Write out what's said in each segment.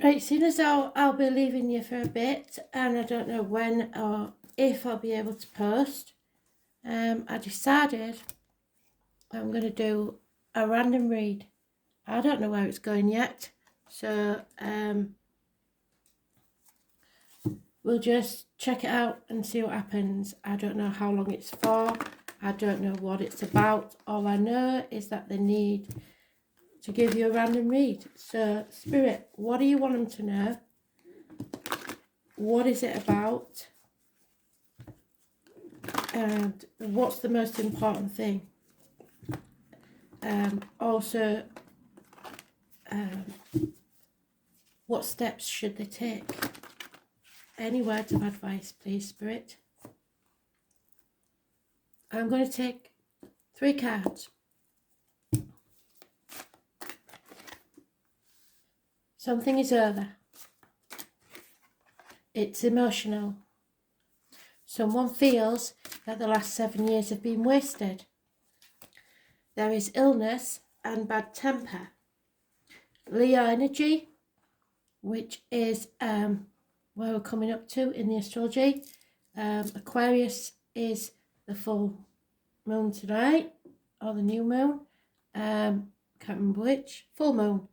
Right, seeing as I'll be leaving you for a bit, and I don't know when or if I'll be able to post, I decided I'm going to do a random read. I don't know where it's going yet, so we'll just check it out and see what happens. I don't know how long it's for. I don't know what it's about. All I know is that they need to give you a random read. So, Spirit, what do you want them to know? What is it about? And what's the most important thing? Also, what steps should they take? Any words of advice, please, Spirit? I'm going to take 3 cards. Something is over. It's emotional. Someone feels that the last 7 years have been wasted. There is illness and bad temper. Leo energy, which is where we're coming up to in the astrology. Aquarius is the full moon tonight, or the new moon. Can't remember which. Full moon.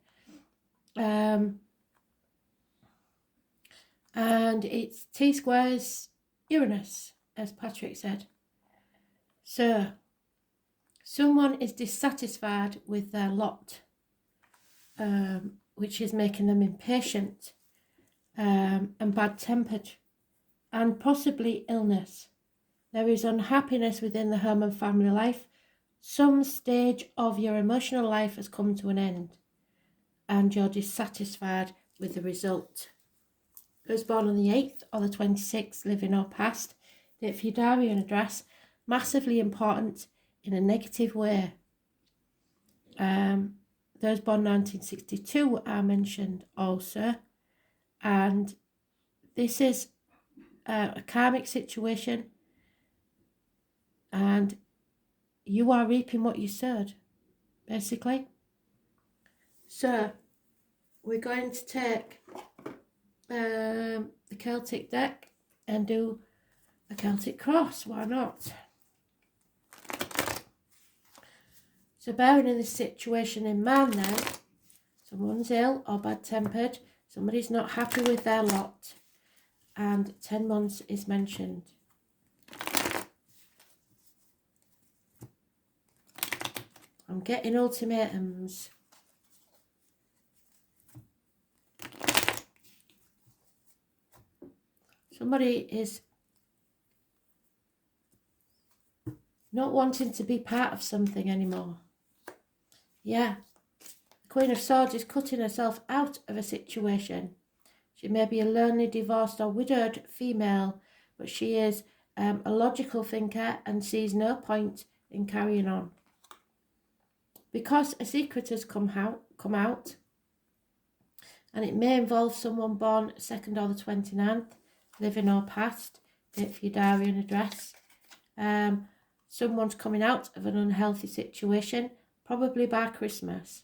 And it's T squares Uranus, as Patrick said. So, someone is dissatisfied with their lot, which is making them impatient and bad-tempered, and possibly illness. There is unhappiness within the home and family life. Some stage of your emotional life has come to an end, and you're dissatisfied with the result. Those born on the 8th or the 26th, living or past, date for your diary and address, massively important in a negative way. Those born 1962 are mentioned also, and this is a karmic situation, and you are reaping what you sowed, basically. So we're going to take the Celtic deck and do a Celtic cross. Why not? So bearing in this situation in mind then, someone's ill or bad-tempered, somebody's not happy with their lot, and 10 months is mentioned. I'm getting ultimatums. Somebody is not wanting to be part of something anymore. Yeah. The Queen of Swords is cutting herself out of a situation. She may be a lonely, divorced or widowed female, but she is a logical thinker and sees no point in carrying on. Because a secret has come out, and it may involve someone born 2nd or the 29th, living or past, date for your diary and address. Someone's coming out of an unhealthy situation, probably by Christmas.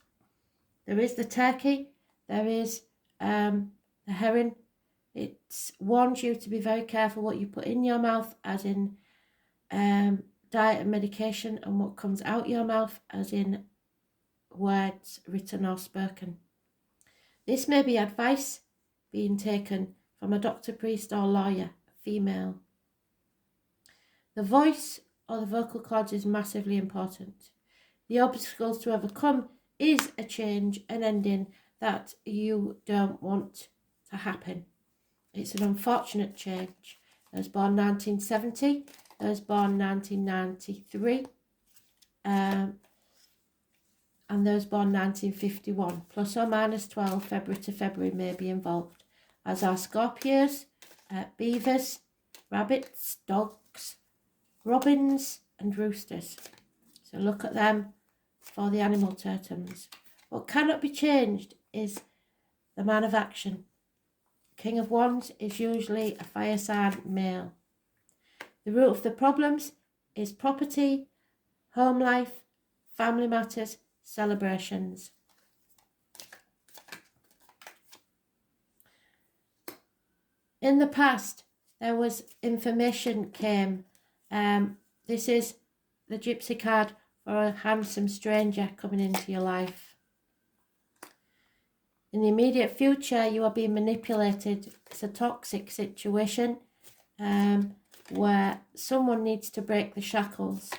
There is the turkey, there is the heron. It warns you to be very careful what you put in your mouth, as in diet and medication, and what comes out your mouth, as in words written or spoken. This may be advice being taken from a doctor, priest or lawyer, female. The voice or the vocal cords is massively important. The obstacles to overcome is a change, an ending that you don't want to happen. It's an unfortunate change. Those born 1970, those born 1993, and those born 1951, plus or minus 12 February to February may be involved, as are Scorpios, beavers, rabbits, dogs, robins and roosters. So look at them for the animal totems. What cannot be changed is the man of action. King of Wands is usually a fire sign male. The root of the problems is property, home life, family matters, celebrations. In the past, there was information came. This is the Gypsy card for a handsome stranger coming into your life. In the immediate future, you are being manipulated. It's a toxic situation where someone needs to break the shackles.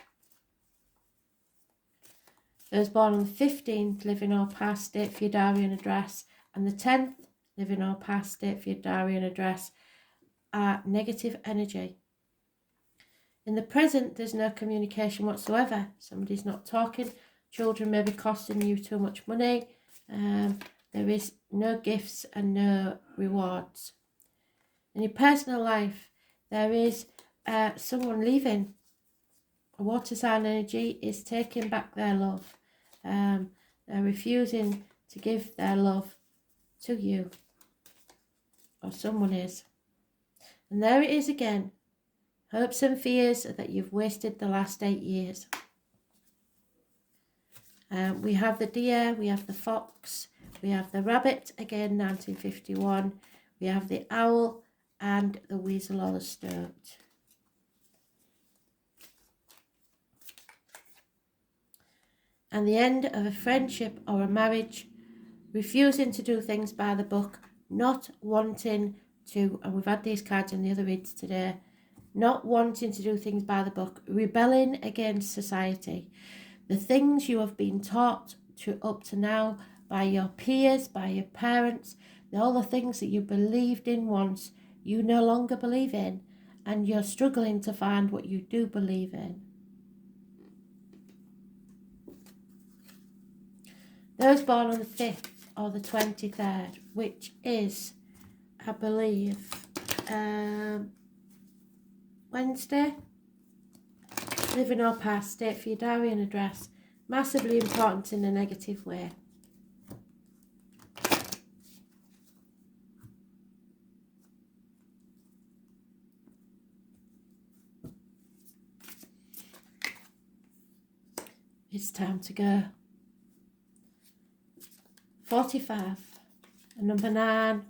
Those born on the 15th, living or past, date for your diary and address, and the 10th, living or past, date for your diary and address, are negative energy. In the present, there's no communication whatsoever. Somebody's not talking. Children may be costing you too much money. There is no gifts and no rewards. In your personal life, there is someone leaving. A water sign energy is taking back their love. They're refusing to give their love to you. Or someone is. And there it is again. Hopes and fears that you've wasted the last 8 years. We have the deer, we have the fox, we have the rabbit, again 1951. We have the owl and the weasel or the stoat. And the end of a friendship or a marriage, refusing to do things by the book, not wanting to, and we've had these cards in the other reads today, not wanting to do things by the book, rebelling against society. The things you have been taught to up to now by your peers, by your parents, all the things that you believed in once, you no longer believe in, and you're struggling to find what you do believe in. Those born on the 5th or the 23rd, which is, I believe, Wednesday, living or past, date for your diary and address, massively important in a negative way. It's time to go. 45, and number 9,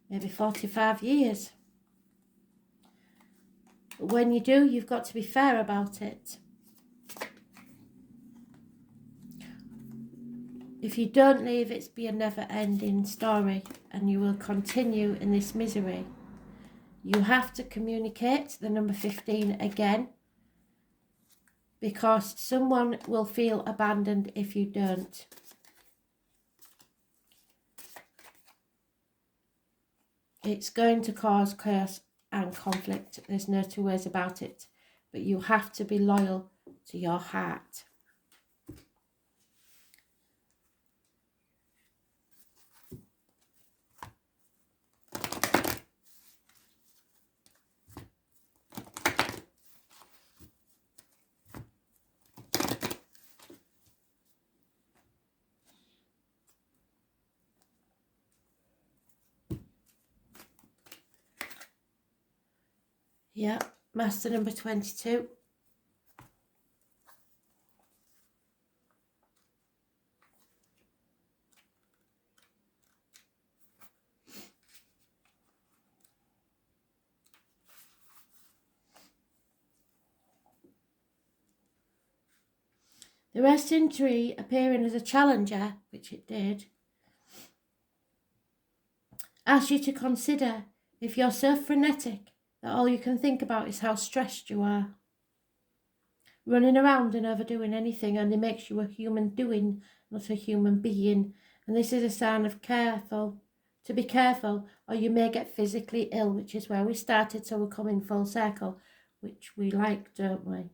maybe 45 years. But when you do, you've got to be fair about it. If you don't leave, it's be a never-ending story, and you will continue in this misery. You have to communicate the number 15 again, because someone will feel abandoned if you don't. It's going to cause chaos and conflict. There's no two ways about it. But you have to be loyal to your heart. Yeah, Master number 22. The resting tree appearing as a challenger, which it did, asks you to consider if you're so frenetic that all you can think about is how stressed you are. Running around and overdoing anything only makes you a human doing, not a human being. And this is a sign of to be careful, or you may get physically ill, which is where we started, so we're coming full circle, which we like, don't we?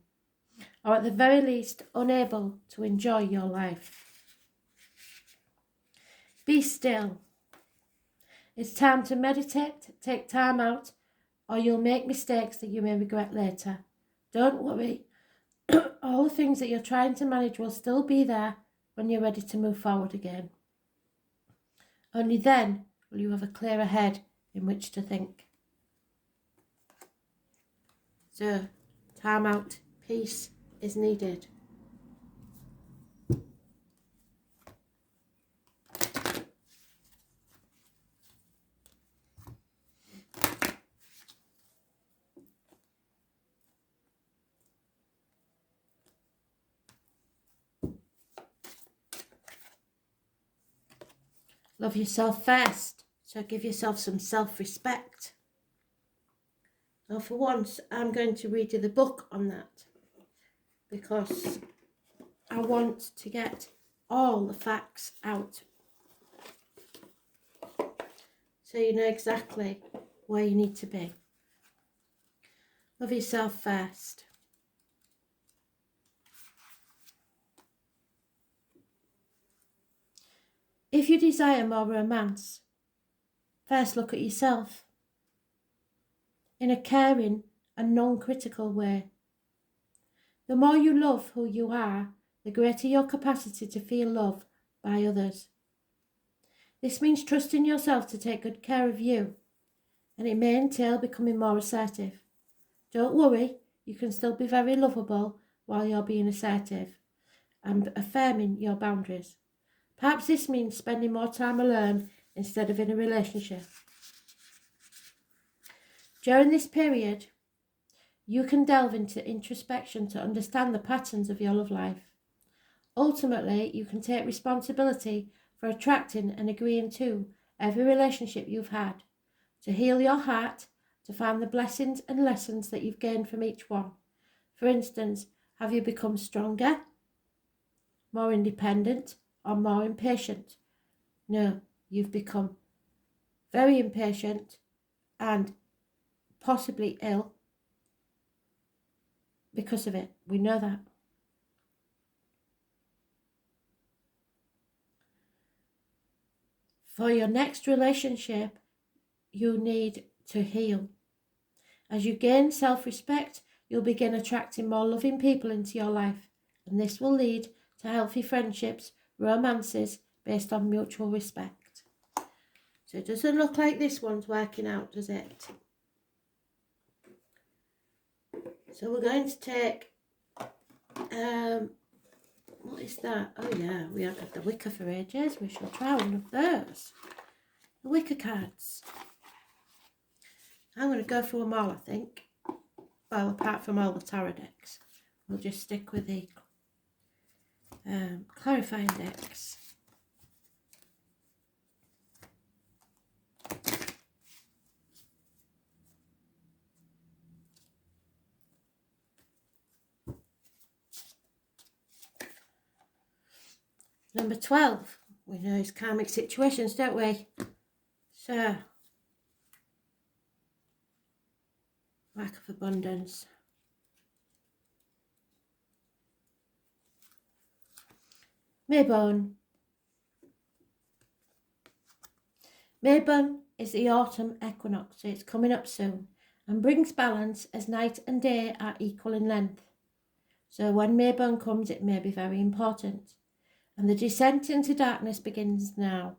Or at the very least, unable to enjoy your life. Be still. It's time to meditate, take time out, or you'll make mistakes that you may regret later. Don't worry. All the things that you're trying to manage will still be there when you're ready to move forward again. Only then will you have a clearer head in which to think. So, time out, peace is needed. Love yourself first. So give yourself some self-respect. Now for once, I'm going to read you the book on that, because I want to get all the facts out, so you know exactly where you need to be. Love yourself first. If you desire more romance, first look at yourself in a caring and non-critical way. The more you love who you are, the greater your capacity to feel love by others. This means trusting yourself to take good care of you, and it may entail becoming more assertive. Don't worry, you can still be very lovable while you're being assertive and affirming your boundaries. Perhaps this means spending more time alone instead of in a relationship. During this period, you can delve into introspection to understand the patterns of your love life. Ultimately, you can take responsibility for attracting and agreeing to every relationship you've had, to heal your heart, to find the blessings and lessons that you've gained from each one. For instance, have you become stronger, more independent, or more impatient? No, you've become very impatient and possibly ill because of it. We know that. For your next relationship, you need to heal. As you gain self-respect, you'll begin attracting more loving people into your life, and this will lead to healthy friendships, romances based on mutual respect. So it doesn't look like this one's working out, does it? So we're going to take, what is that? Oh yeah, we haven't had the Wicca for ages. We shall try one of those. The Wicca cards. I'm going to go through them all, I think. Well, apart from all the tarot decks. We'll just stick with the clarifying decks. Number 12. We know it's karmic situations, don't we? So, lack of abundance. Maybone. Maybone is the autumn equinox, so it's coming up soon, and brings balance as night and day are equal in length. So when Maybone comes, it may be very important. And the descent into darkness begins now.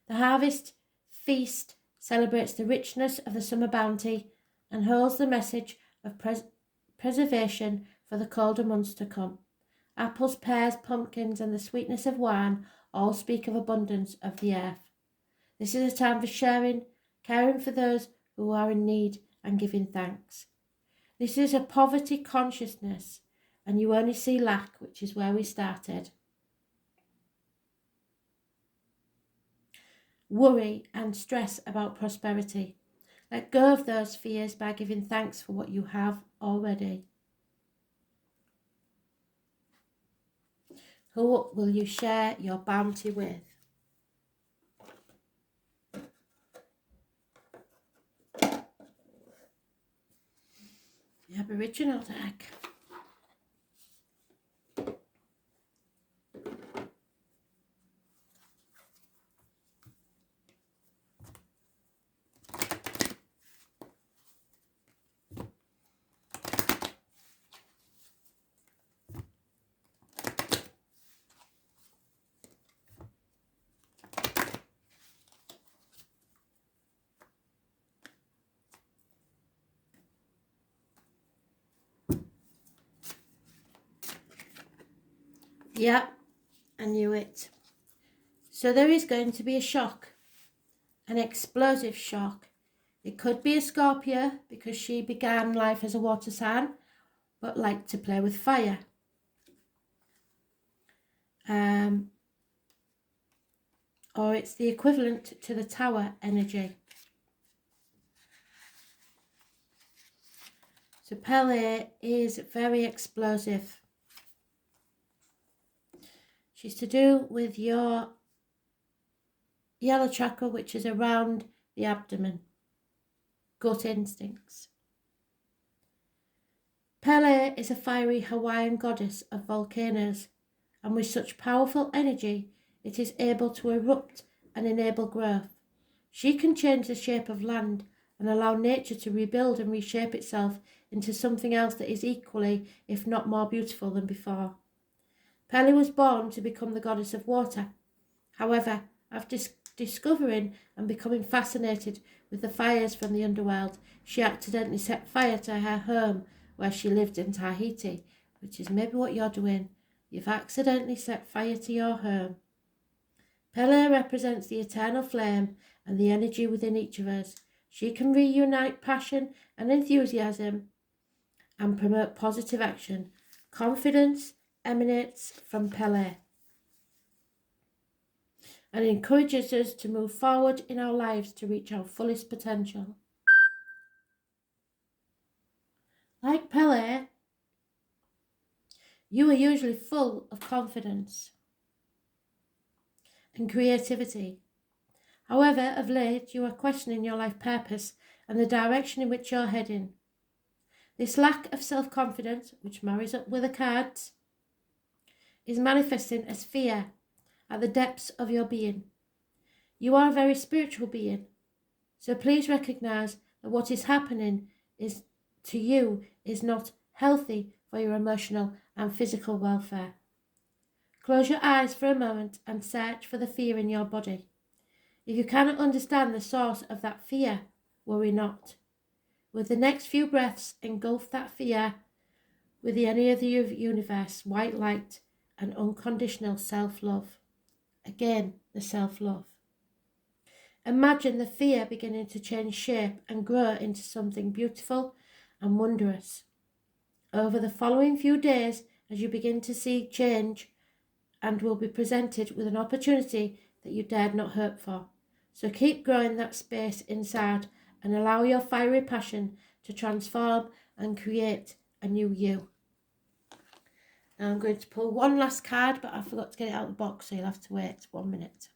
The harvest feast celebrates the richness of the summer bounty and holds the message of preservation for the colder months to come. Apples, pears, pumpkins, and the sweetness of wine all speak of abundance of the earth. This is a time for sharing, caring for those who are in need, and giving thanks. This is a poverty consciousness, and you only see lack, which is where we started. Worry and stress about prosperity. Let go of those fears by giving thanks for what you have already. Who will you share your bounty with? The Aboriginal deck. Yep, I knew it. So there is going to be a shock, an explosive shock. It could be a Scorpio because she began life as a water sign but liked to play with fire. or it's the equivalent to the Tower energy. So Pele is very explosive. She's to do with your yellow chakra, which is around the abdomen. Gut instincts. Pele is a fiery Hawaiian goddess of volcanoes, and with such powerful energy, it is able to erupt and enable growth. She can change the shape of land and allow nature to rebuild and reshape itself into something else that is equally, if not more beautiful than before. Pele was born to become the goddess of water. However, after discovering and becoming fascinated with the fires from the underworld, she accidentally set fire to her home where she lived in Tahiti, which is maybe what you're doing. You've accidentally set fire to your home. Pele represents the eternal flame and the energy within each of us. She can reunite passion and enthusiasm and promote positive action. Confidence emanates from Pele and encourages us to move forward in our lives to reach our fullest potential. Like Pele, you are usually full of confidence and creativity. However, of late, you are questioning your life purpose and the direction in which you're heading. This lack of self-confidence, which marries up with the cards, is manifesting as fear at the depths of your being. You are a very spiritual being, so please recognize that what is happening to you is not healthy for your emotional and physical welfare. Close your eyes for a moment and search for the fear in your body. If you cannot understand the source of that fear, worry not. With the next few breaths, engulf that fear with the energy of the universe, white light, and unconditional self-love. Again, the self-love. Imagine the fear beginning to change shape and grow into something beautiful and wondrous. Over the following few days, as you begin to see change, and will be presented with an opportunity that you dared not hope for. So keep growing that space inside and allow your fiery passion to transform and create a new you. Now I'm going to pull one last card, but I forgot to get it out of the box, so you'll have to wait 1 minute.